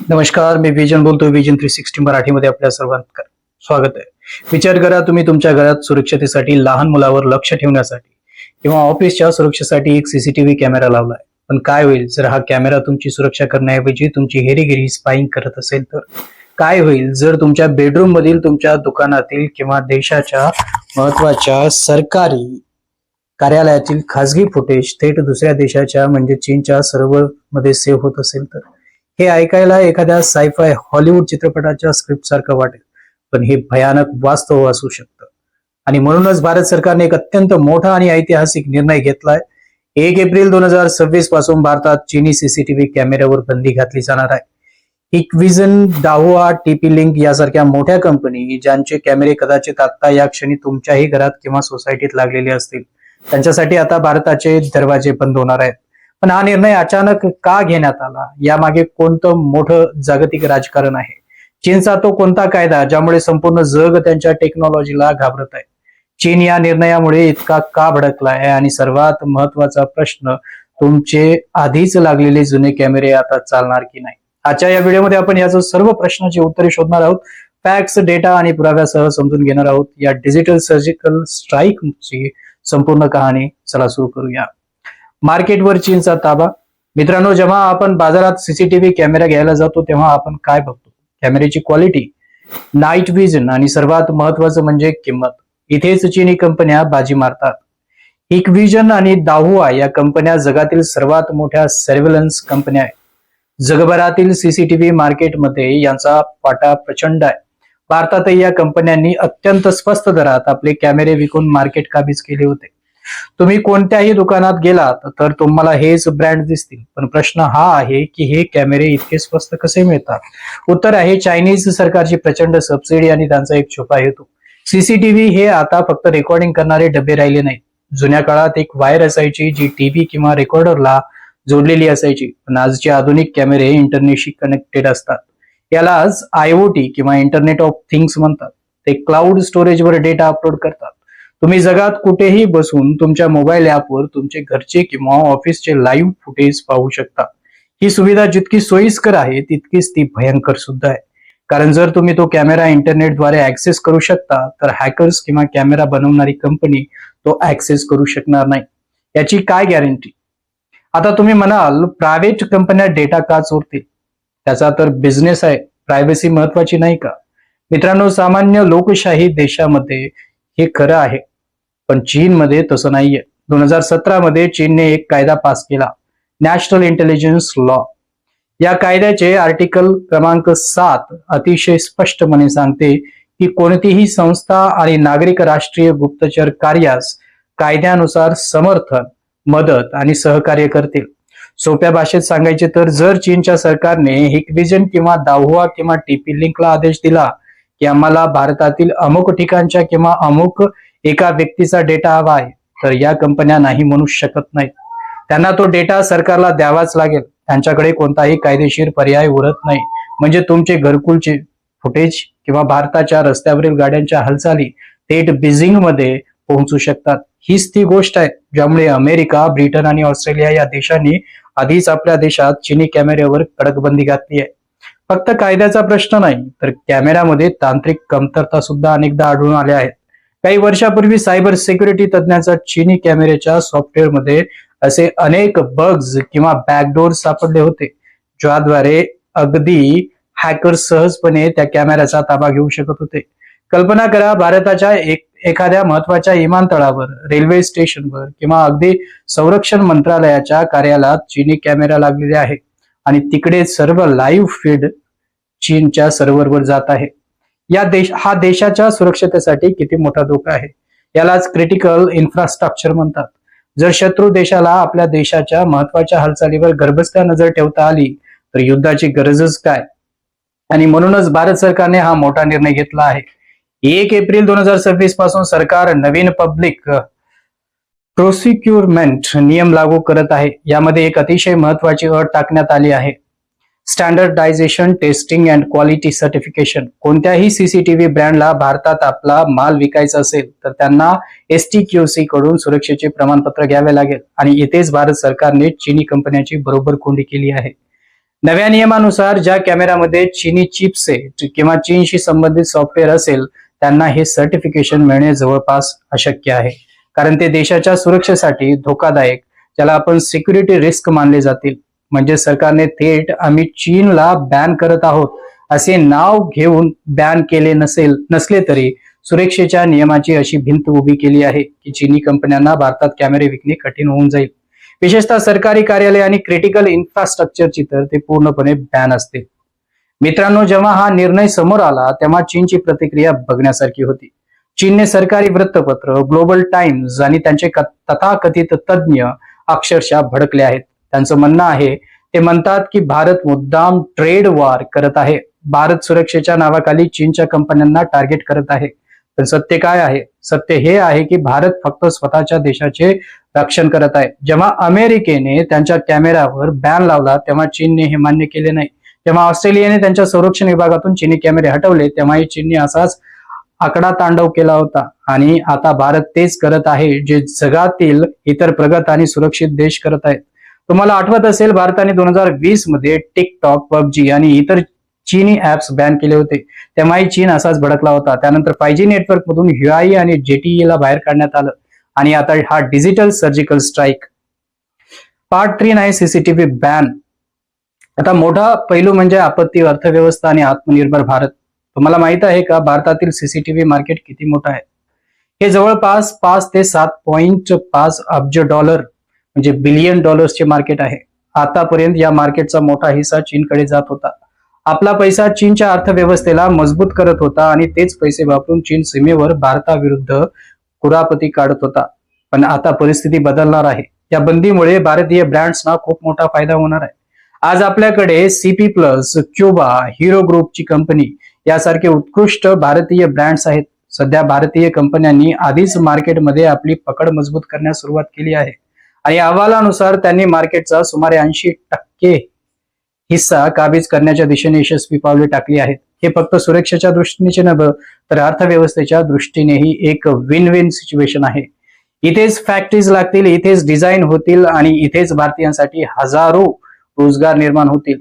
नमस्कार, मी विजन बोलतोय. विजन 360 मराठीमध्ये आपल्या सर्वांचं स्वागत आहे. विचार करा, तुम्ही तुमच्या घरात सुरक्षतेसाठी, लहान मुलावर लक्ष ठेवण्यासाठी किंवा ऑफिसच्या सुरक्षेसाठी एक सीसीटीव्ही कॅमेरा लावलाय. पण काय होईल जर हा कॅमेरा तुमची सुरक्षा करण्याऐवजी तुमची हेरीगिरी स्पाईंग करत असेल तर? काय होईल जर तुमच्या बेडरूम मधील, तुमच्या दुकानातील किंवा देशाच्या महत्वाच्या सरकारी कार्यालयातील खासगी फुटेज थेट दुसऱ्या देशाच्या म्हणजे चीनच्या सर्व्हर मध्ये सेव्ह होत असेल तर? हे ऐकायला एखाद्या सायफाय हॉलिवूड चित्रपटाच्या स्क्रिप्ट सारखं वाटेल, पण हे भयानक वास्तव असू शकतं. आणि म्हणूनच भारत सरकारने एक अत्यंत मोठा आणि ऐतिहासिक निर्णय घेतलाय. 1 एप्रिल 2026 पासून भारतात चीनी सीसीटीव्ही कॅमेऱ्यावर बंदी घातली जाणार आहे. हिकविजन, दाहुआ, टीपी लिंक यासारख्या मोठ्या कंपनी ज्यांचे कॅमेरे कदाचित आता या क्षणी तुमच्याही घरात किंवा सोसायटीत लागलेले असतील, त्यांच्यासाठी आता भारताचे दरवाजे बंद होणार आहेत. पण हा निर्णय अचानक का घेण्यात आला, यामागे कोणतं मोठं जागतिक राजकारण आहे? चीनचा तो कोणता कायदा ज्यामुळे संपूर्ण जग त्यांच्या टेक्नॉलॉजीला घाबरत आहे? चीन या निर्णयामुळे इतका का भडकला आहे? आणि सर्वात महत्वाचा प्रश्न, तुमचे आधीच लागलेले जुने कॅमेरे आता चालणार की नाही? आजच्या या व्हिडिओमध्ये आपण याचं सर्व प्रश्नाची उत्तरे शोधणार आहोत. फॅक्ट्स, डेटा आणि पुराव्यासह समजून घेणार आहोत या डिजिटल सर्जिकल स्ट्राईकची संपूर्ण कहाणी. चला सुरू करूया. मार्केटवर चीनचा ताबा. मित्रांनो, जेव्हा आपण बाजारात सीसीटीव्ही कॅमेरा घ्यायला जातो तेव्हा आपण काय बघतो? कॅमेऱ्याची क्वालिटी, नाईट विजन आणि सर्वात महत्वाचं म्हणजे किंमत. इथेच चीनी कंपन्या बाजी मारतात. हिकविजन आणि दाहुआ या कंपन्या जगातील सर्वात मोठ्या सर्व्हेलन्स कंपन्या आहेत. जगभरातील सीसीटीव्ही मार्केटमध्ये यांचा वाटा प्रचंड आहे. भारतातही या कंपन्यांनी अत्यंत स्वस्त दरात आपले कॅमेरे विकून मार्केट काबीज केले होते. तुम्ही कोणत्याही दुकानात गेलात तर तुम्हाला हेच ब्रँड दिसतील. पण प्रश्न हा आहे की हे कॅमेरे इतके स्वस्त कसे मिळतात? उत्तर आहे चायनीज सरकारची प्रचंड सबसिडी आणि त्यांचा एक छुपा हेतू. सीसीटीव्ही हे आता फक्त रेकॉर्डिंग करणारे डबे राहिले नाहीत. जुन्या काळात एक वायर असायची जी टीव्ही किंवा रेकॉर्डरला जोडलेली असायची. पण आजचे आधुनिक कॅमेरे इंटरनेटशी कनेक्टेड असतात. यालाच IoT किंवा इंटरनेट ऑफ थिंग्स म्हणतात. ते क्लाउड स्टोरेजवर डेटा अपलोड करतात. तुम्ही जगात कुठेही बसून तुमच्या मोबाईल ऍपवर तुमचे घरचे किंवा ऑफिसचे लाईव्ह फुटेज पाहू शकता. ही सुविधा जितकी सोयीस्कर आहे तितकीच ती भयंकर सुद्धा आहे. कारण जर तुम्ही तो कॅमेरा इंटरनेटद्वारे ऍक्सेस करू शकता तर हॅकर्स किंवा कॅमेरा बनवणारी कंपनी तो ऍक्सेस करू शकणार नाही. याची काय गॅरंटी? आता तुम्ही म्हणाल, प्रायव्हेट कंपन्या डेटा का चोरतील? त्याचा तर बिझनेस आहे, प्रायव्हसी महत्वाची नाही का? मित्रांनो, सामान्य लोकशाही देशामध्ये हे खरं आहे, पण चीनमध्ये तसं नाहीये. 2017 मध्ये चीनने एक कायदा पास केला, नॅशनल इंटेलिजन्स लॉ. या कायद्याचे आर्टिकल क्रमांक 7 अतिशय स्पष्टपणे सांगते की कोणतीही संस्था आणि नागरिक राष्ट्रीय गुप्तचर कार्यास कायद्यानुसार समर्थन, मदत आणि सहकार्य करतील. सोप्या भाषेत सांगायचे तर जर चीनच्या सरकारने हिकविजन किंवा दाहुआ किंवा टीपी लिंकला आदेश दिला की आम्हाला भारतातील अमुक ठिकाणच्या किंवा अमुक एका व्यक्तीचा डेटा हवा आहे, तर या कंपन्या नाही म्हणू शकत नाहीत. त्यांना तो डेटा सरकारला द्यावाच लागेल. त्यांच्याकडे कोणताही कायदेशीर पर्याय उरत नाही. म्हणजे तुमचे घरकुलचे फुटेज किंवा भारताच्या रस्त्यावरील गाड्यांच्या हालचाली थेट बीजिंग मध्ये पोहोचू शकतात. हीच ती गोष्ट आहे ज्यामुळे अमेरिका, ब्रिटन आणि ऑस्ट्रेलिया या देशांनी आधीच आपल्या देशात चीनी कॅमेऱ्यावर कडक बंदी घातली आहे. फक्त कायद्याचा प्रश्न नाही, तर कॅमेऱ्यामध्ये तांत्रिक कमतरता सुद्धा अनेकदा आढळून आल्या आहेत. काही वर्षापूर्वी सायबर सिक्युरिटी तज्ञांचा चीनी कॅमेऱ्याच्या सॉफ्टवेअरमध्ये असे अनेक बग्स किंवा बॅकडोर सापडले होते ज्याद्वारे अगदी हॅकर्स सहजपणे त्या कॅमेऱ्याचा ताबा घेऊ शकत होते. कल्पना करा, भारताच्या एखाद्या महत्वाच्या विमानतळावर, रेल्वे स्टेशनवर किंवा अगदी संरक्षण मंत्रालयाच्या कार्यालयात चीनी कॅमेरा लागलेले आहे आणि तिकडे सर्व लाईव्ह फीड चीनच्या सर्व्हरवर जात आहे. हा देशाच्या सुरक्षतेसाठी किती मोठा धोका आहे. यालाच क्रिटिकल इन्फ्रास्ट्रक्चर म्हणतात. जर शत्रू देशाला आपल्या देशाच्या महत्वाच्या हालचालीवर गर्भस्थ नजर ठेवता आली तर युद्धाची गरजच काय? आणि म्हणूनच भारत सरकारने हा मोठा निर्णय घेतला आहे. 1 एप्रिल 2026 पासून सरकार नवीन पब्लिक प्रोसिक्युरमेंट नियम लागू करत आहे. यामध्ये एक अतिशय महत्वाची अट टाकण्यात आली आहे, standardization, testing and quality certification. कोणत्याही सीसीटीव्ही ब्रँडला भारतात आपला माल विकायचा असेल तर त्यांना STQC कडून सुरक्षेचे प्रमाणपत्र घ्यावे लागेल. आणि इथेच भारत सरकारने चीनी कंपन्यांची बरोबर कोंडी केली आहे. नव्या नियमानुसार ज्या कॅमेरामध्ये चीनी चिपसेट किंवा चीनशी संबंधित सॉफ्टवेअर असेल त्यांना हे सर्टिफिकेशन मिळणे जवळपास अशक्य आहे, कारण ते देशाच्या सुरक्षेसाठी धोकादायक, ज्याला आपण सिक्युरिटी रिस्क मानले जातील. म्हणजे सरकारने थेट आम्ही चीनला बॅन करत आहोत असे नाव घेऊन बॅन केले नसले तरी सुरक्षेच्या नियमाची अशी भिंत उभी केली आहे की चीनी कंपन्यांना भारतात कॅमेरे विकणे कठीण होऊन जाईल. विशेषतः सरकारी कार्यालय आणि क्रिटिकल इन्फ्रास्ट्रक्चरची तर ते पूर्णपणे बॅन असते. मित्रांनो, जेव्हा हा निर्णय समोर आला तेव्हा चीनची प्रतिक्रिया बघण्यासारखी होती. चीनने सरकारी वृत्तपत्र, ग्लोबल टाइम्स आणि त्यांचे तथाकथित तज्ज्ञ अक्षरशः भडकले आहेत. त्यांचं म्हणणं आहे, ते म्हणतात की भारत मुद्दाम ट्रेड वॉर करत आहे, भारत सुरक्षेच्या नावाखाली चीनच्या कंपन्यांना टार्गेट करत आहे. पण सत्य काय आहे? सत्य हे आहे की भारत फक्त स्वतःच्या देशाचे रक्षण करत आहे. जेव्हा अमेरिकेने त्यांच्या कॅमेऱ्यावर बॅन लावला तेव्हा चीनने हे मान्य केले नाही. जेव्हा ऑस्ट्रेलियाने त्यांच्या संरक्षण विभागातून चीनी कॅमेरे हटवले तेव्हाही चीनने असाच आकडा तांडव केला होता. आणि आता भारत तेच करत आहे जे जगातील इतर प्रगत आणि सुरक्षित देश करत आहेत. तुम्हाला आठवत असेल, भारताने 2020 मध्ये टिकटॉक, पबजी आणि इतर चीनी ऍप्स बॅन केले होते. तेव्हाही चीन असाच भडकला होता. त्यानंतर 5G नेटवर्क मधून ह्युआई आणि ZTE ला बाहेर काढण्यात आलं. आणि आता हा डिजिटल सर्जिकल स्ट्राईक. पार्ट 3 आहे सीसीटीव्ही बॅन. आता मोठा पैलू म्हणजे आपत्ती, अर्थव्यवस्था आणि आत्मनिर्भर भारत. तुम्हाला माहित आहे का, भारतातील सीसीटीव्ही मार्केट किती मोठं आहे? हे जवळपास 5 ते 7.5 अब्ज डॉलर म्हणजे बिलियन डॉलर्सचे मार्केट आहे. आतापर्यंत या मार्केटचा मोठा हिस्सा चीनकडे जात होता. आपला पैसा चीनच्या अर्थव्यवस्थेला मजबूत करत होता आणि तेच पैसे वापरून चीन सीमेवर भारताविरुद्ध कुरापती काढत होता. पण आता परिस्थिती बदलणार आहे. या बंदीमुळे भारतीय ब्रँड्सना खूप मोठा फायदा होणार आहे. आज आपल्याकडे CP प्लस, क्युबा, हिरो ग्रुपची कंपनी यासारखे उत्कृष्ट भारतीय ब्रँड्स आहेत. सध्या भारतीय कंपन्यांनी आधीच मार्केटमध्ये आपली पकड मजबूत करण्यास सुरुवात केली आहे आणि अहवालानुसार त्यांनी मार्केटचा सुमारे 80% हिस्सा काबीज करण्याच्या दिशेने यशस्वी पावले टाकली आहेत. हे फक्त सुरक्षेच्या दृष्टीने नव्हे तर अर्थव्यवस्थेच्या दृष्टीनेही एक विन विन सिच्युएशन आहे. इथेच फॅक्टरीज लागतील, इथेच डिझाईन होतील आणि इथेच भारतीयांसाठी हजारो रोजगार निर्माण होतील.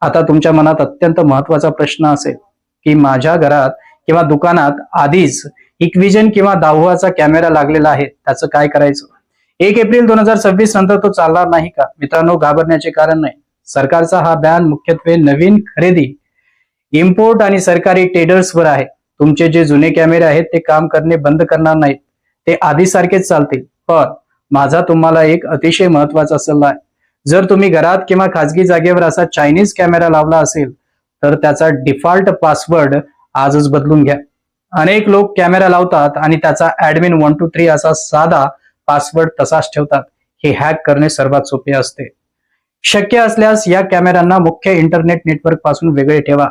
आता तुमच्या मनात अत्यंत महत्वाचा प्रश्न असेल की माझ्या घरात किंवा दुकानात आधीच हिकविजन किंवा दाहुआचा कॅमेरा लागलेला आहे, त्याचं काय करायचं? 1 एप्रिल 2026 नंतर तो चालणार नाही का? मित्रांनो, घाबरण्याचे कारण नाही. सरकारचा हा बॅन मुख्यत्वे नवीन खरेदी, इम्पोर्ट आणि सरकारी टेंडर्सवर आहे. तुमचे जे जुने कॅमेरे आहेत ते काम करणे बंद करणार नाहीत, ते आधीसारखेच चालतील. पण माझा तुम्हाला एक अतिशय महत्वाचा सल्ला आहे. जर तुम्ही घरात किंवा खासगी जागेवर असा चायनीज कॅमेरा लावला असेल तर त्याचा डिफॉल्ट पासवर्ड आजच बदलून घ्या. अनेक लोक कॅमेरा लावतात आणि त्याचा ऍडमिन 123 असा साधा पासवर्ड तसाच ठेवतात. हे हॅक करणे सर्वात सोपे असते. शक्य असल्यास या कॅमेऱ्यांना मुख्य इंटरनेट नेटवर्क पासून वेगळे ठेवा.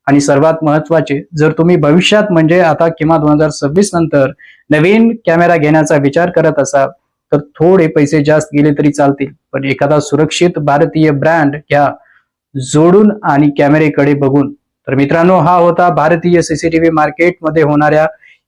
आणि सर्वात महत्वाचे, जर तुम्ही भविष्यात म्हणजे आता किंवा 2026 नंतर नवीन कॅमेरा घेण्याचा विचार करत असाल तर थोडे पैसे जास्त गेले तरी चालतील, पण एखादा सुरक्षित भारतीय ब्रँड घ्या जोडून आणि कॅमेरेकडे बघून. तर मित्रांनो, हा होता भारतीय सीसीटीव्ही मार्केटमध्ये होणाऱ्या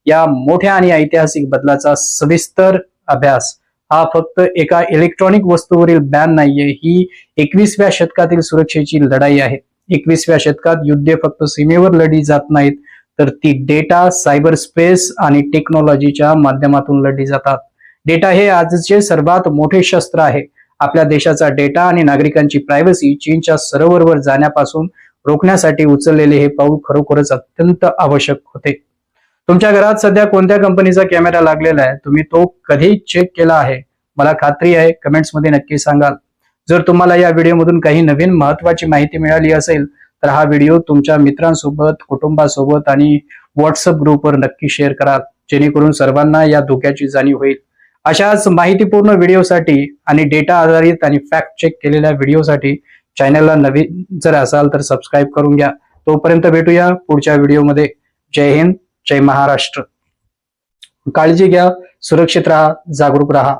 या मोठ्या आणि ऐतिहासिक बदलाचा सविस्तर अभ्यास. हा फक्त एका इलेक्ट्रॉनिक वस्तूवरील बॅन नाहीये, ही 21व्या शतकातील सुरक्षेची लढाई आहे. 21व्या शतकात युद्ध फक्त सीमेवर लढली जात नाहीत, तर ती डेटा, सायबर स्पेस आणि टेक्नॉलॉजीच्या माध्यमातून लढली जातात. डेटा हे आजचे सर्वात मोठे शस्त्र आहे. आपल्या देशाचा डेटा आणि नागरिकांची प्रायव्हसी चीनच्या सर्व्हरवर जाण्यापासून रोखण्यासाठी उचललेले हे पाऊल खरोखरच अत्यंत आवश्यक होते. तुमच्या घरात सध्या कोणत्या कंपनीचा कॅमेरा लागलेला आहे? तुम्ही तो कधी चेक केला आहे? मला खात्री आहे कमेंट्स मध्ये नक्की सांगाल. जर तुम्हाला या व्हिडिओमधून काही नवीन महत्वाची माहिती मिळाली असेल तर हा व्हिडिओ तुमच्या मित्रांसोबत, कुटुंबासोबत आणि व्हॉट्सअप ग्रुपवर नक्की शेअर करा, जेणेकरून सर्वांना या धोक्याची जाणीव होईल. अशाच माहितीपूर्ण व्हिडिओसाठी आणि डेटा आधारित आणि फॅक्ट चेक केलेल्या व्हिडिओसाठी चॅनलला नवीन जर असाल तर सबस्क्राईब करून घ्या. तोपर्यंत भेटूया पुढच्या व्हिडिओमध्ये. जय हिंद, जय महाराष्ट्र. काळजी घ्या, सुरक्षित राहा, जागरूक राहा.